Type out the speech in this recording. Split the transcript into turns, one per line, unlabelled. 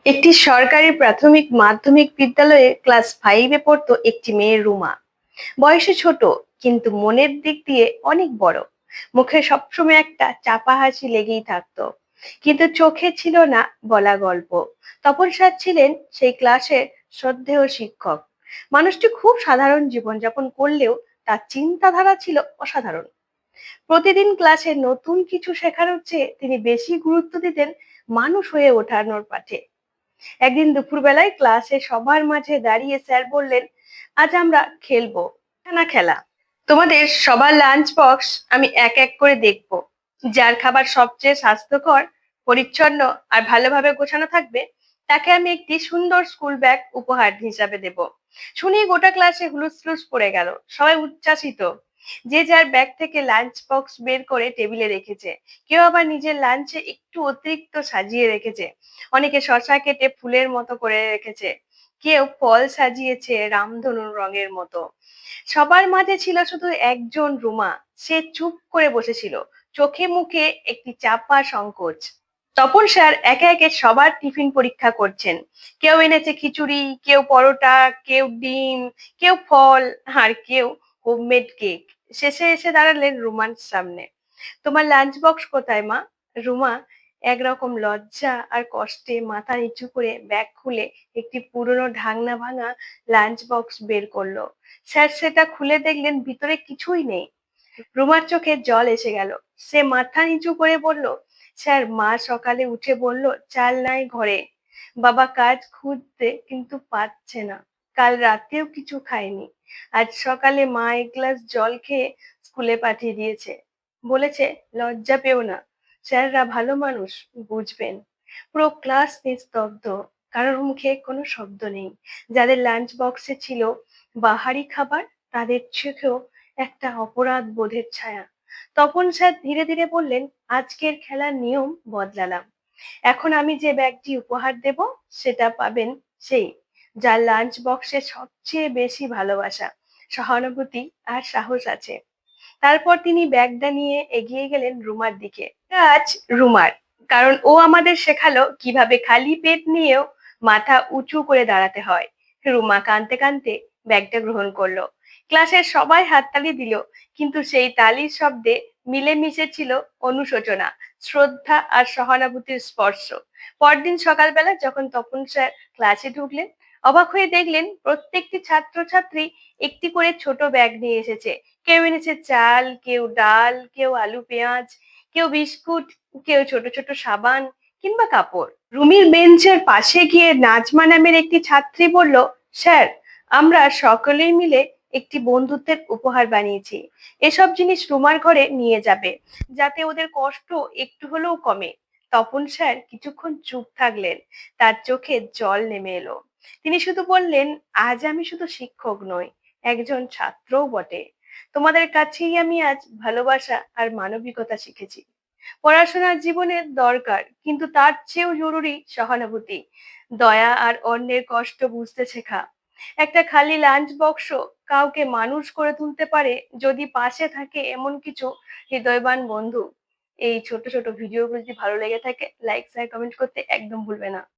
একটি সরকারি প্রাথমিক মাধ্যমিক বিদ্যালয়ে ক্লাস 5-এ পড়তো একটি মেয়ে রুমা। বয়সে ছোট, কিন্তু মনের দিক দিয়ে অনেক বড়। মুখে সবসময় একটা চাপা হাসি লেগেই থাকতো, কিন্তু চোখে ছিল না বলা গল্প। তপন স্যার ছিলেন সেই ক্লাসের শ্রদ্ধেয় শিক্ষক। মানুষটি খুব সাধারণ জীবনযাপন করলেও তার চিন্তাধারা ছিল অসাধারণ। প্রতিদিন ক্লাসে নতুন কিছু শেখানোর চেয়ে তিনি বেশি গুরুত্ব দিতেন মানুষ হয়ে ওঠানোর পাঠে। একদিন দুপুরবেলায় ক্লাসে সবার মাঝে দাঁড়িয়ে স্যার বললেন, আজ আমরা খেলবো। না খেলা, তোমাদের সবার লাঞ্চ বক্স আমি এক এক করে দেখব। যার খাবার সবচেয়ে স্বাস্থ্যকর, পরিচ্ছন্ন আর ভালোভাবে গোছানো থাকবে, তাকে আমি একটি সুন্দর স্কুল ব্যাগ উপহার হিসাবে দেব। শুনি গোটা ক্লাসে হুলুস্থুলুস পড়ে গেল, সবাই উচ্ছ্বাসিত। যে যার ব্যাগ থেকে লাঞ্চ বক্স বের করে টেবিলে রেখেছে, কেউ আবার নিজের লাঞ্চে একটু অতিরিক্ত সাজিয়ে রেখেছে। অনেকে শসা কেটে ফুলের মতো করে রেখেছে, কেউ ফল সাজিয়েছে রামধনুর রঙের মতো। সবার মাঝে ছিল শুধু একজন রুমা। সে চুপ করে বসেছিল, চোখে মুখে একটি চাপা সংকোচ। তপন স্যার একে একে সবার টিফিন পরীক্ষা করছেন। কেউ এনেছে খিচুড়ি, কেউ পরোটা, কেউ ডিম, কেউ ফল, আর কেউ হোমমেড কেক। শেষে এসে দাঁড়ালেন রুমার সামনে। তোমার লাঞ্চ বক্স কোথায় মা? রুমা একরকম লজ্জা আর কষ্টে মাথা নিচু করে ব্যাগ খুলে একটি পুরনো ঢাকনা ভাঙা লাঞ্চ বক্স বের করলো। স্যার সেটা খুলে দেখলেন ভিতরে কিছুই নেই। রুমার চোখে জল এসে গেল। সে মাথা নিচু করে বলল, স্যার, মা সকালে উঠে বলল চাল নাই ঘরে। বাবা কাজ খুঁজতে কিন্তু পাচ্ছে না। কাল রাতেও কিছু খায়নি। আজ সকালে মা এক গ্লাস জল খেয়ে স্কুলে পাঠিয়ে দিয়েছে। বলেছে লজ্জা পেও না, স্যাররা ভালো মানুষ, বুঝবেন। পুরো ক্লাস নিস্তব্ধ, কারোর মুখে কোনো শব্দ নেই। যাদের লাঞ্চ বক্সে ছিল বাহারি খাবার, তাদের চোখেও একটা অপরাধ বোধের ছায়া। তপন স্যার ধীরে ধীরে বললেন, আজকের খেলার নিয়ম বদলালাম। এখন আমি যে ব্যাগটি উপহার দেব, সেটা পাবেন সেই, যার লাঞ্চ বক্সে সবচেয়ে বেশি ভালোবাসা, সহানুভূতি আর সাহস আছে। তারপর তিনি ব্যাগটা নিয়ে এগিয়ে গেলেন রুমার দিকে। আজ রুমার, কারণ ও আমাদের শেখালো কিভাবে খালি পেট নিয়েও মাথা উঁচু করে দাঁড়াতে হয়। রুমা কাঁদতে কাঁদতে ব্যাগটা গ্রহণ করলো। ক্লাসের সবাই হাততালি দিল, কিন্তু সেই তালির শব্দে মিলেমিশে ছিল অনুশোচনা, শ্রদ্ধা আর সহানুভূতির স্পর্শ। পরদিন সকালবেলা যখন তপন স্যার ক্লাসে ঢুকলেন, অবাক হয়ে দেখলেন প্রত্যেকটি ছাত্রছাত্রী একটি করে ছোট ব্যাগ নিয়ে এসেছে। কেউ এনেছে চাল, কেউ ডাল, কেউ আলু পেঁয়াজ, কেউ বিস্কুট, কেউ ছোট ছোট সাবান কিংবা কাপড়। রুমির বেঞ্চের পাশে গিয়ে নাজমা নামের একটি ছাত্রী বলল, স্যার, আমরা সকলেই মিলে একটি বন্ধুত্বের উপহার বানিয়েছি। এসব জিনিস রুমার ঘরে নিয়ে যাবে, যাতে ওদের কষ্ট একটু হলেও কমে। তপন স্যার কিছুক্ষণ চুপ থাকলেন, তার চোখে জল নেমে এলো। তিনি শুধু বললেন, আজ আমি শুধু শিক্ষক নই, একজন ছাত্রও বটে। তোমাদের কাছেই আমি আজ ভালোবাসা আর মানবিকতা শিখেছি। পড়াশোনার জীবনের দরকার, কিন্তু তার চেয়েও জরুরি সহানুভূতি, দয়া আর অন্যের কষ্ট বুঝতে শেখা। একটা খালি লাঞ্চ বক্স কাউকে মানুষ করে তুলতে পারে, যদি পাশে থাকে এমন কিছু হৃদয়বান বন্ধু। এই ছোট ছোট ভিডিওগুলো যদি ভালো লেগে থাকে, লাইক শেয়ার কমেন্ট করতে একদম ভুলবে না।